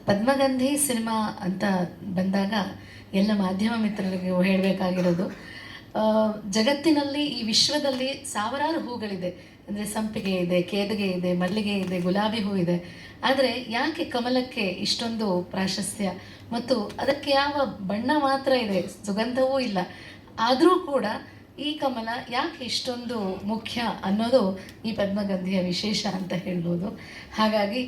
ಪದ್ಮಗಂಧಿ cinema ಅಂತ ಬಂದಾಗ ಎಲ್ಲ ಮಾಧ್ಯಮ ಮಿತ್ರರಿಗೆ ಹೇಳಬೇಕಾಗಿರೋದು, ಜಗತ್ತಿನಲ್ಲಿ ಈ ವಿಶ್ವದಲ್ಲಿ ಸಾವಿರಾರು ಹೂಗಳಿದೆ. ಅಂದರೆ ಸಂಪಿಗೆ ಇದೆ, ಕೇದಿಗೆ ಇದೆ, ಮಲ್ಲಿಗೆ ಇದೆ, ಗುಲಾಬಿ ಹೂ ಇದೆ. ಆದರೆ ಯಾಕೆ ಕಮಲಕ್ಕೆ ಇಷ್ಟೊಂದು ಪ್ರಾಶಸ್ತ್ಯ ಮತ್ತು ಅದಕ್ಕೆ ಯಾವ ಬಣ್ಣ ಮಾತ್ರ ಇದೆ, ಸುಗಂಧವೂ ಇಲ್ಲ, ಆದರೂ ಕೂಡ ಈ ಕಮಲ ಯಾಕೆ ಇಷ್ಟೊಂದು ಮುಖ್ಯ ಅನ್ನೋದು ಈ ಪದ್ಮಗಂಧಿಯ ವಿಶೇಷ ಅಂತ ಹೇಳ್ಬೋದು. ಹಾಗಾಗಿ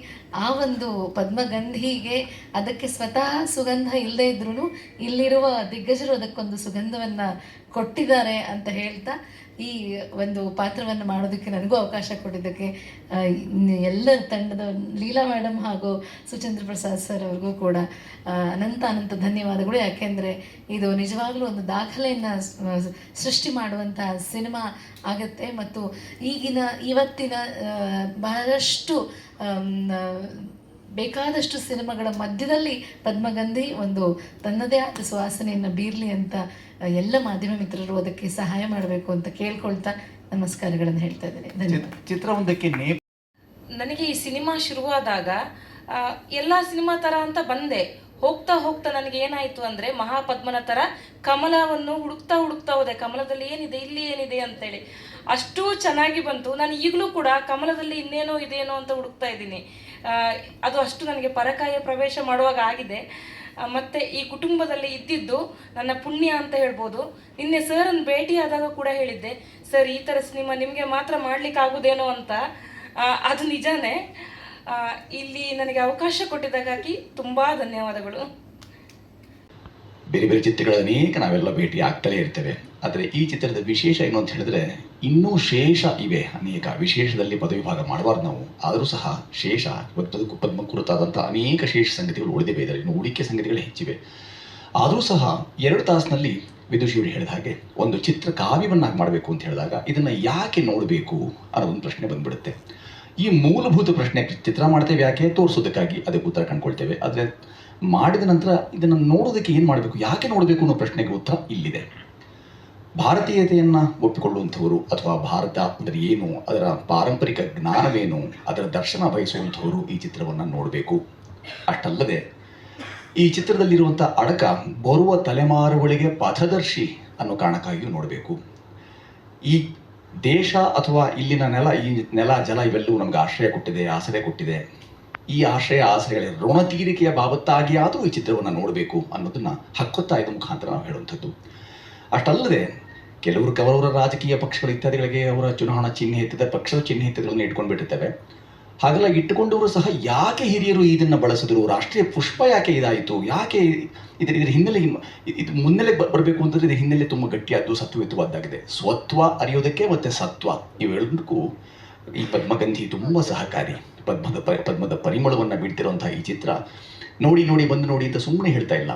ಆ ಒಂದು ಪದ್ಮಗಂಧಿಗೆ ಅದಕ್ಕೆ ಸ್ವತಃ ಸುಗಂಧ ಇಲ್ಲದೇ ಇದ್ರೂ ಇಲ್ಲಿರುವ ದಿಗ್ಗಜರು ಅದಕ್ಕೊಂದು ಸುಗಂಧವನ್ನು ಕೊಟ್ಟಿದ್ದಾರೆ ಅಂತ ಹೇಳ್ತಾ ಈ ಒಂದು ಪಾತ್ರವನ್ನು ಮಾಡೋದಕ್ಕೆ ನನಗೂ ಅವಕಾಶ ಕೊಟ್ಟಿದ್ದಕ್ಕೆ ಎಲ್ಲರ ತಂಡದ ಲೀಲಾ ಮೇಡಮ್ ಹಾಗೂ ಸುಚಂದ್ರ ಪ್ರಸಾದ್ ಸರ್ ಅವ್ರಿಗೂ ಕೂಡ ಅನಂತ ಧನ್ಯವಾದಗಳು. ಯಾಕೆಂದರೆ ಇದು ನಿಜವಾಗಲೂ ಒಂದು ದಾಖಲೆಯನ್ನು ಸೃಷ್ಟಿ ಮಾಡುವಂಥ ಸಿನಿಮಾ ಆಗುತ್ತೆ ಮತ್ತು ಇವತ್ತಿನ ಬಹಳಷ್ಟು ಬೇಕಾದಷ್ಟು ಸಿನಿಮಾಗಳ ಮಧ್ಯದಲ್ಲಿ ಪದ್ಮಗಂಧಿ ಒಂದು ತನ್ನದೇ ಆದ ಸುವಾಸನೆಯನ್ನು ಬೀರಲಿ ಅಂತ ಎಲ್ಲ ಮಾಧ್ಯಮ ಮಿತ್ರರು ಅದಕ್ಕೆ ಸಹಾಯ ಮಾಡಬೇಕು ಅಂತ ಕೇಳ್ಕೊಳ್ತಾ ನಮಸ್ಕಾರಗಳನ್ನು ಹೇಳ್ತಾ ಇದ್ದೇನೆ. ಧನ್ಯವಾದ. ಚಿತ್ರವೊಂದಕ್ಕೆ ನನಗೆ ಈ ಸಿನಿಮಾ ಶುರುವಾದಾಗ ಎಲ್ಲ ಸಿನಿಮಾ ಥರ ಅಂತ ಬಂದೆ. ಹೋಗ್ತಾ ಹೋಗ್ತಾ ನನಗೆ ಏನಾಯಿತು ಅಂದರೆ ಮಹಾಪದ್ಮನ ಥರ ಕಮಲವನ್ನು ಹುಡುಕ್ತಾ ಹೋದೆ. ಕಮಲದಲ್ಲಿ ಏನಿದೆ, ಇಲ್ಲಿ ಏನಿದೆ ಅಂತೇಳಿ ಅಷ್ಟು ಚೆನ್ನಾಗಿ ಬಂತು. ನಾನು ಈಗಲೂ ಕೂಡ ಕಮಲದಲ್ಲಿ ಇನ್ನೇನೋ ಇದೇನೋ ಅಂತ ಹುಡುಕ್ತಾ ಇದ್ದೀನಿ. ಅದು ಅಷ್ಟು ನನಗೆ ಪರಕಾಯ ಪ್ರವೇಶ ಮಾಡುವಾಗ ಆಗಿದೆ. ಮತ್ತು ಈ ಕುಟುಂಬದಲ್ಲಿ ಇದ್ದಿದ್ದು ನನ್ನ ಪುಣ್ಯ ಅಂತ ಹೇಳ್ಬೋದು. ನಿನ್ನೆ ಸರ್ನ ಭೇಟಿಯಾದಾಗ ಕೂಡ ಹೇಳಿದ್ದೆ, ಸರ್ ಈ ಥರ ಸಿನಿಮಾ ನಿಮಗೆ ಮಾತ್ರ ಮಾಡಲಿಕ್ಕಾಗೋದೇನೋ ಅಂತ. ಅದು ನಿಜಾನೇ. ಇಲ್ಲಿ ನನಗೆ ಅವಕಾಶ ಕೊಟ್ಟಿದ್ದಕ್ಕಾಗಿ ತುಂಬ ಧನ್ಯವಾದಗಳು. ಬೇರೆ ಬೇರೆ ಚಿತ್ರಗಳ ಅನೇಕ ನಾವೆಲ್ಲ ಭೇಟಿ ಆಗ್ತಲೇ ಇರ್ತೇವೆ. ಆದರೆ ಈ ಚಿತ್ರದ ವಿಶೇಷ ಏನು ಅಂತ ಹೇಳಿದ್ರೆ, ಇನ್ನೂ ಶೇಷ ಇವೆ ಅನೇಕ. ವಿಶೇಷದಲ್ಲಿ ಪದವಿ ಭಾಗ ಮಾಡಬಾರ್ದು ನಾವು, ಆದರೂ ಸಹ ಶೇಷ ಇವತ್ತು ಪದ್ಮ ಕುರಿತಾದಂಥ ಅನೇಕ ಶೇಷ ಸಂಗತಿಗಳು ಉಳಿದಿವೆ. ಇದರಲ್ಲಿ ಇನ್ನು ಉಳಿಕೆ ಸಂಗತಿಗಳು ಹೆಚ್ಚಿವೆ. ಆದರೂ ಸಹ 2 ತಾಸಿನಲ್ಲಿ ವಿದುಷಿಯವರು ಹೇಳಿದ ಹಾಗೆ ಒಂದು ಚಿತ್ರ ಕಾವ್ಯವನ್ನಾಗಿ ಮಾಡಬೇಕು ಅಂತ ಹೇಳಿದಾಗ ಇದನ್ನು ಯಾಕೆ ನೋಡಬೇಕು ಅನ್ನೋದೊಂದು ಪ್ರಶ್ನೆ ಬಂದ್ಬಿಡುತ್ತೆ. ಈ ಮೂಲಭೂತ ಪ್ರಶ್ನೆ, ಚಿತ್ರ ಮಾಡ್ತೇವೆ ಯಾಕೆ, ತೋರಿಸೋದಕ್ಕಾಗಿ, ಅದಕ್ಕೆ ಉತ್ತರ ಕಂಡುಕೊಳ್ತೇವೆ. ಆದರೆ ಮಾಡಿದ ನಂತರ ಇದನ್ನು ನೋಡೋದಕ್ಕೆ ಏನು ಮಾಡಬೇಕು, ಯಾಕೆ ನೋಡಬೇಕು ಅನ್ನೋ ಪ್ರಶ್ನೆಗೆ ಉತ್ತರ ಇಲ್ಲಿದೆ. ಭಾರತೀಯತೆಯನ್ನು ಒಪ್ಪಿಕೊಳ್ಳುವಂಥವರು ಅಥವಾ ಭಾರತ ಅಂದರೆ ಏನು, ಅದರ ಪಾರಂಪರಿಕ ಜ್ಞಾನವೇನು, ಅದರ ದರ್ಶನ ಬಯಸುವಂಥವರು ಈ ಚಿತ್ರವನ್ನು ನೋಡಬೇಕು. ಅಷ್ಟಲ್ಲದೆ ಈ ಚಿತ್ರದಲ್ಲಿರುವಂಥ ಅಡಕ ಬರುವ ತಲೆಮಾರುಗಳಿಗೆ ಪಥದರ್ಶಿ ಅನ್ನೋ ಕಾರಣಕ್ಕಾಗಿಯೂ ನೋಡಬೇಕು. ಈ ದೇಶ ಅಥವಾ ಇಲ್ಲಿನ ನೆಲ, ಈ ನೆಲ ಜಲ ಇವೆಲ್ಲವೂ ನಮ್ಗೆ ಆಶ್ರಯ ಕೊಟ್ಟಿದೆ, ಆಸರೆ ಕೊಟ್ಟಿದೆ. ಈ ಆಶ್ರಯಗಳ ಋಣ ತೀರಿಕೆಯ ಬಾಬತ್ತಾಗಿ ಆದರೂ ಈ ಚಿತ್ರವನ್ನು ನೋಡಬೇಕು ಅನ್ನೋದನ್ನು ಹಕ್ಕೊತ್ತಾಯದ ಮುಖಾಂತರ ನಾವು ಹೇಳುವಂಥದ್ದು. ಅಷ್ಟಲ್ಲದೆ ಕೆಲವರು ಅವರವರ ರಾಜಕೀಯ ಪಕ್ಷಗಳು ಇತ್ಯಾದಿಗಳಿಗೆ ಅವರ ಚುನಾವಣಾ ಚಿಹ್ನೆ ಎತ್ತಿದ ಪಕ್ಷದ ಚಿಹ್ನೆ ಎತ್ತಿದ್ಗಳನ್ನು ಇಟ್ಕೊಂಡು ಬಿಟ್ಟಿರ್ತೇವೆ. ಹಾಗೆಲ್ಲ ಇಟ್ಟುಕೊಂಡವರು ಸಹ ಯಾಕೆ ಹಿರಿಯರು ಇದನ್ನು ಬಳಸಿದ್ರು, ರಾಷ್ಟ್ರೀಯ ಪುಷ್ಪ ಯಾಕೆ ಇದಾಯಿತು, ಯಾಕೆ ಇದರ ಹಿನ್ನೆಲೆ, ಇದು ಮುನ್ನೆಲೆ ಬರಬೇಕು ಅಂತಂದರೆ ಇದರ ಹಿನ್ನೆಲೆ ತುಂಬ ಗಟ್ಟಿಯಾದ್ದು, ಸತ್ವಯುತವಾದ್ದಾಗಿದೆ. ಸ್ವತ್ವ ಅರಿಯೋದಕ್ಕೆ ಮತ್ತು ಸತ್ವ ಇವೆರಡಕ್ಕೂ ಈ ಪದ್ಮಗಂಧಿ ತುಂಬ ಸಹಕಾರಿ. ಪದ್ಮದ ಪರಿಮಳವನ್ನು ಬಿಡ್ತಿರುವಂಥ ಈ ಚಿತ್ರ ನೋಡಿ ಅಂತ ಸುಮ್ಮನೆ ಹೇಳ್ತಾ ಇಲ್ಲ.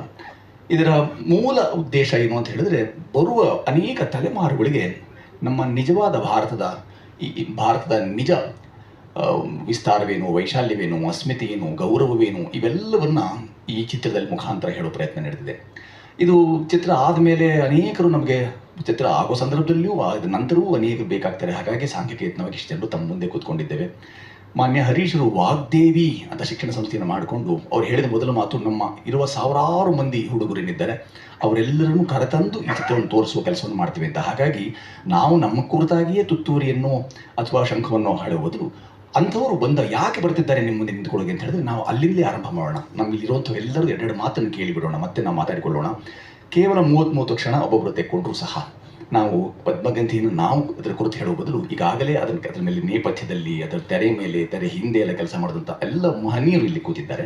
ಇದರ ಮೂಲ ಉದ್ದೇಶ ಏನು ಅಂತ ಹೇಳಿದ್ರೆ, ಬರುವ ಅನೇಕ ತಲೆಮಾರುಗಳಿಗೆ ನಮ್ಮ ನಿಜವಾದ ಭಾರತದ ನಿಜ ವಿಸ್ತಾರವೇನು, ವೈಶಾಲ್ಯವೇನು, ಅಸ್ಮಿತೆ ಏನು, ಗೌರವವೇನು, ಇವೆಲ್ಲವನ್ನು ಈ ಚಿತ್ರದಲ್ಲಿ ಮುಖಾಂತರ ಹೇಳೋ ಪ್ರಯತ್ನ ನಡೆದಿದೆ. ಇದು ಚಿತ್ರ ಆದಮೇಲೆ ಅನೇಕರು ನಮಗೆ ಚಿತ್ರ ಆಗೋ ಸಂದರ್ಭದಲ್ಲಿಯೂ ಆದ ನಂತರವೂ ಅನೇಕರು ಬೇಕಾಗ್ತಾರೆ. ಹಾಗಾಗಿ ಸಾಂಘಿಕ ಯತ್ನವಾಗಿ ಇಷ್ಟು ಜನರು ತಮ್ಮ ಮುಂದೆ ಕೂತ್ಕೊಂಡಿದ್ದೇವೆ. ಮಾನ್ಯ ಹರೀಶರು ವಾಗ್ದೇವಿ ಅಂತ ಶಿಕ್ಷಣ ಸಂಸ್ಥೆಯನ್ನು ಮಾಡಿಕೊಂಡು ಅವ್ರು ಹೇಳಿದ ಮೊದಲ ಮಾತು, ನಮ್ಮ ಇರುವ ಸಾವಿರಾರು ಮಂದಿ ಹುಡುಗರೇನಿದ್ದಾರೆ ಅವರೆಲ್ಲರನ್ನೂ ಕರೆತಂದು ಈ ಚಿತ್ರವನ್ನು ತೋರಿಸುವ ಕೆಲಸವನ್ನು ಮಾಡ್ತೀವಿ ಅಂತ. ಹಾಗಾಗಿ ನಾವು ನಮ್ಮ ಕುರಿತಾಗಿಯೇ ತುತ್ತೂರಿಯನ್ನು ಅಥವಾ ಶಂಖವನ್ನು ಹಾಡುವ ಬದಲು ಅಂಥವರು ಯಾಕೆ ಬರ್ತಿದ್ದಾರೆ ನಿಮ್ಮ ಮುಂದೆ ನಿಂತ್ಕೊಳ್ಳೋಕೆ ಅಂತ ಹೇಳಿದ್ರೆ, ನಾವು ಅಲ್ಲಿಂದಲೇ ಆರಂಭ ಮಾಡೋಣ. ನಮ್ಮಲ್ಲಿರುವಂಥವು ಎಲ್ಲರೂ 2 ಮಾತನ್ನು ಕೇಳಿಬಿಡೋಣ, ಮತ್ತೆ ನಾವು ಮಾತಾಡಿಕೊಳ್ಳೋಣ. ಕೇವಲ 30 ಕ್ಷಣ ಒಬ್ಬೊಬ್ಬರು ತೆಕ್ಕೊಂಡ್ರೂ ಸಹ ನಾವು ಪದ್ಮಗಂಧಿಯನ್ನು ನಾವು ಅದರ ಕುರಿತು ಹೇಳುವ ಬದಲು ಈಗಾಗಲೇ ಅದರ ಮೇಲೆ ನೇಪಥ್ಯದಲ್ಲಿ, ಅದರ ತೆರೆ ಮೇಲೆ, ತೆರೆ ಹಿಂದೆ ಎಲ್ಲ ಕೆಲಸ ಮಾಡಿದಂಥ ಎಲ್ಲ ಮಹನೀಯರು ಇಲ್ಲಿ ಕೂತಿದ್ದಾರೆ.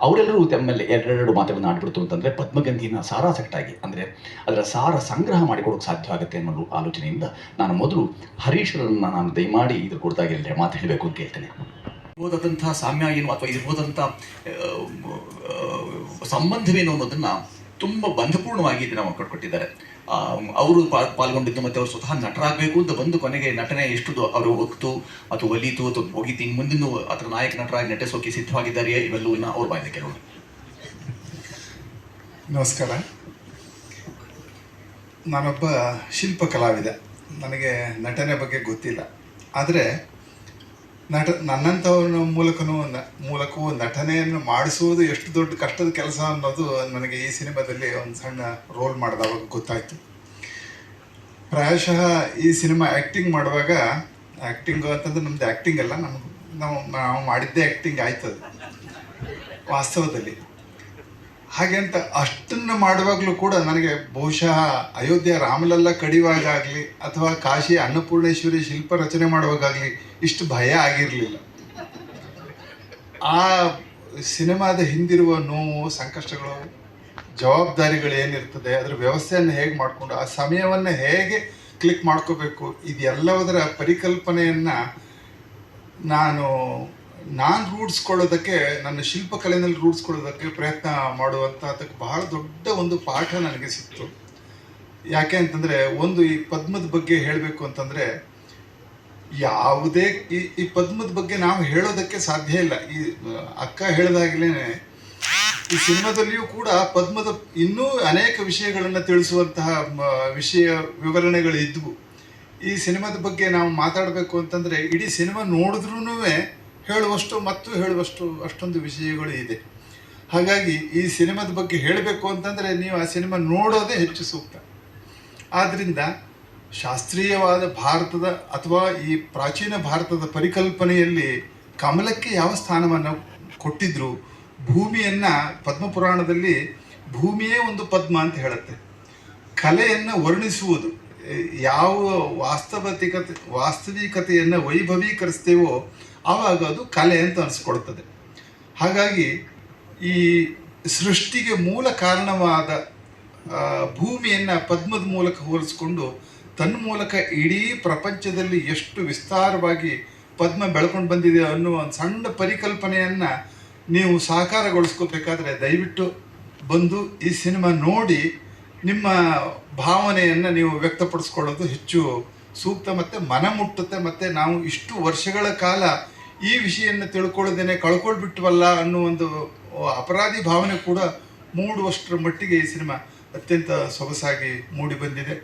ಅವರೆಲ್ಲರೂ ತಮ್ಮಲ್ಲಿ 2 ಮಾತುಗಳನ್ನು ಆಡ್ಬಿಡ್ತು ಅಂತಂದರೆ ಪದ್ಮಗಂಧಿನ ಸಾರಾಸಟ್ಟಾಗಿ, ಅಂದರೆ ಅದರ ಸಾರ ಸಂಗ್ರಹ ಮಾಡಿಕೊಡೋಕೆ ಸಾಧ್ಯವಾಗುತ್ತೆ ಅನ್ನೋ ಆಲೋಚನೆಯಿಂದ ನಾನು ಮೊದಲು ಹರೀಶರನ್ನು ನಾನು ದಯಮಾಡಿ ಇದ್ರ ಕುರಿತಾಗಿ ಮಾತು ಹೇಳಬೇಕು ಅಂತ ಕೇಳ್ತೇನೆ. ಹೋದಂಥ ಸಾಮ್ಯ ಏನು ಅಥವಾ ಇದು ಹೋದಂಥ ಸಂಬಂಧವೇನು ಅನ್ನೋದನ್ನು ತುಂಬ ಬಂಧಪೂರ್ಣವಾಗಿ ಇದನ್ನು ಕೊಟ್ಟಿದ್ದಾರೆ. ಅವರು ಪಾಲ್ಗೊಂಡಿದ್ದು ಮತ್ತು ಅವರು ಸ್ವತಃ ನಟರಾಗಬೇಕು ಅಂತ ಬಂದು ಕೊನೆಗೆ ನಟನೆ ಎಷ್ಟು ಅವರು ಹೊತ್ತು ಅಥವಾ ಒಲಿತು ಅಥವಾ ಹೋಗಿತ್ತು, ಇನ್ನು ಮುಂದಿನ ಅದರ ನಾಯಕ ನಟರಾಗಿ ನಟಿಸೋಕೆ ಸಿದ್ಧವಾಗಿದ್ದಾರೆಯೇ, ಇವೆಲ್ಲವನ್ನ ಅವ್ರ ಬಾಯಿಂದ ಕೇಳೋಣ. ನಮಸ್ಕಾರ. ನಾನೊಬ್ಬ ಶಿಲ್ಪ ಕಲಾವಿದ. ನನಗೆ ನಟನೆ ಬಗ್ಗೆ ಗೊತ್ತಿಲ್ಲ. ಆದರೆ ನನ್ನಂಥವ್ರ ಮೂಲಕವೂ ನಟನೆಯನ್ನು ಮಾಡಿಸುವುದು ಎಷ್ಟು ದೊಡ್ಡ ಕಷ್ಟದ ಕೆಲಸ ಅನ್ನೋದು ನನಗೆ ಈ ಸಿನಿಮಾದಲ್ಲಿ ಒಂದು ಸಣ್ಣ ರೋಲ್ ಮಾಡಿದವಾಗ ಗೊತ್ತಾಯಿತು. ಪ್ರಾಯಶಃ ಈ ಸಿನಿಮಾ ಆ್ಯಕ್ಟಿಂಗ್ ಮಾಡುವಾಗ, ಆ್ಯಕ್ಟಿಂಗು ಅಂತಂದ್ರೆ ನಮ್ಮದು ಆ್ಯಕ್ಟಿಂಗ್ ಅಲ್ಲ, ನಾವು ಮಾಡಿದ್ದೇ ಆ್ಯಕ್ಟಿಂಗ್ ಆಯ್ತದೆ ವಾಸ್ತವದಲ್ಲಿ. ಹಾಗೆ ಅಂತ ಅಷ್ಟನ್ನು ಮಾಡುವಾಗಲೂ ಕೂಡ ನನಗೆ ಬಹುಶಃ ಅಯೋಧ್ಯೆ ರಾಮಲಲ್ಲ ಕಡಿಯುವಾಗಲಿ ಅಥವಾ ಕಾಶಿ ಅನ್ನಪೂರ್ಣೇಶ್ವರಿ ಶಿಲ್ಪ ರಚನೆ ಮಾಡುವಾಗಲಿ ಇಷ್ಟು ಭಯ ಆಗಿರಲಿಲ್ಲ. ಆ ಸಿನಿಮಾದ ಹಿಂದಿರುವ ನೋವು, ಸಂಕಷ್ಟಗಳು, ಜವಾಬ್ದಾರಿಗಳು ಏನಿರ್ತದೆ, ಅದರ ವ್ಯವಸ್ಥೆಯನ್ನು ಹೇಗೆ ಮಾಡಿಕೊಂಡು ಆ ಸಮಯವನ್ನು ಹೇಗೆ ಕ್ಲಿಕ್ ಮಾಡ್ಕೋಬೇಕು, ಇದೆಲ್ಲದರ ಪರಿಕಲ್ಪನೆಯನ್ನು ನಾನು ರೂಢಿಸ್ಕೊಳ್ಳೋದಕ್ಕೆ, ನನ್ನ ಶಿಲ್ಪಕಲೆಯಲ್ಲಿ ರೂಢಿಸ್ಕೊಳ್ಳೋದಕ್ಕೆ ಪ್ರಯತ್ನ ಮಾಡುವಂಥದ್ದಕ್ಕೆ ಬಹಳ ದೊಡ್ಡ ಒಂದು ಪಾಠ ನನಗೆ ಸಿಕ್ತು. ಯಾಕೆ ಅಂತಂದರೆ, ಒಂದು ಈ ಪದ್ಮದ ಬಗ್ಗೆ ಹೇಳಬೇಕು ಅಂತಂದರೆ, ಯಾವುದೇ ಈ ಪದ್ಮದ ಬಗ್ಗೆ ನಾವು ಹೇಳೋದಕ್ಕೆ ಸಾಧ್ಯ ಇಲ್ಲ. ಈ ಅಕ್ಕ ಹೇಳಿದಾಗಲೇ ಈ ಸಿನಿಮಾದಲ್ಲಿಯೂ ಕೂಡ ಪದ್ಮದ ಇನ್ನೂ ಅನೇಕ ವಿಷಯಗಳನ್ನು ತಿಳಿಸುವಂತಹ ವಿವರಣೆಗಳು ಇದ್ವು. ಈ ಸಿನಿಮಾದ ಬಗ್ಗೆ ನಾವು ಮಾತಾಡಬೇಕು ಅಂತಂದರೆ ಇಡೀ ಸಿನಿಮಾ ನೋಡಿದ್ರೂ ಹೇಳುವಷ್ಟು ಅಷ್ಟೊಂದು ವಿಷಯಗಳು ಇದೆ. ಹಾಗಾಗಿ ಈ ಸಿನಿಮಾದ ಬಗ್ಗೆ ಹೇಳಬೇಕು ಅಂತಂದರೆ ನೀವು ಆ ಸಿನಿಮಾ ನೋಡೋದೇ ಹೆಚ್ಚು ಸೂಕ್ತ. ಆದ್ದರಿಂದ ಶಾಸ್ತ್ರೀಯವಾದ ಭಾರತದ ಅಥವಾ ಈ ಪ್ರಾಚೀನ ಭಾರತದ ಪರಿಕಲ್ಪನೆಯಲ್ಲಿ ಕಮಲಕ್ಕೆ ಯಾವ ಸ್ಥಾನವನ್ನು ಕೊಟ್ಟಿದ್ರು, ಭೂಮಿಯನ್ನು ಪದ್ಮಪುರಾಣದಲ್ಲಿ ಭೂಮಿಯೇ ಒಂದು ಪದ್ಮ ಅಂತ ಹೇಳುತ್ತೆ. ಕಲೆಯನ್ನು ವರ್ಣಿಸುವುದು, ಯಾವ ವಾಸ್ತವಿಕತೆಯನ್ನು ವೈಭವೀಕರಿಸ್ತೇವೋ ಆವಾಗ ಅದು ಕಲೆ ಅಂತ ಅನಿಸ್ಕೊಳ್ತದೆ. ಹಾಗಾಗಿ ಈ ಸೃಷ್ಟಿಗೆ ಮೂಲ ಕಾರಣವಾದ ಭೂಮಿಯನ್ನು ಪದ್ಮದ ಮೂಲಕ ಹೋಲಿಸ್ಕೊಂಡು ತನ್ನ ಮೂಲಕ ಇಡೀ ಪ್ರಪಂಚದಲ್ಲಿ ಎಷ್ಟು ವಿಸ್ತಾರವಾಗಿ ಪದ್ಮ ಬೆಳ್ಕೊಂಡು ಬಂದಿದೆ ಅನ್ನುವ ಒಂದು ಸಣ್ಣ ಪರಿಕಲ್ಪನೆಯನ್ನು ನೀವು ಸಾಕಾರಗೊಳಿಸ್ಕೋಬೇಕಾದ್ರೆ ದಯವಿಟ್ಟು ಬಂದು ಈ ಸಿನಿಮಾ ನೋಡಿ ನಿಮ್ಮ ಭಾವನೆಯನ್ನು ನೀವು ವ್ಯಕ್ತಪಡಿಸ್ಕೊಳ್ಳೋದು ಹೆಚ್ಚು ಸೂಕ್ತ ಮತ್ತು ಮನ ಮುಟ್ಟುತ್ತೆ. ಮತ್ತು ನಾವು ಇಷ್ಟು ವರ್ಷಗಳ ಕಾಲ ಈ ವಿಷಯವನ್ನು ತಿಳ್ಕೊಳ್ಳೋದೇನೆ ಕಳ್ಕೊಳ್ಬಿಟ್ವಲ್ಲ ಅನ್ನೋ ಒಂದು ಅಪರಾಧಿ ಭಾವನೆ ಕೂಡ ಮೂಡುವಷ್ಟರ ಮಟ್ಟಿಗೆ ಈ ಸಿನಿಮಾ ಅತ್ಯಂತ ಸೊಗಸಾಗಿ ಮೂಡಿ ಬಂದಿದೆ.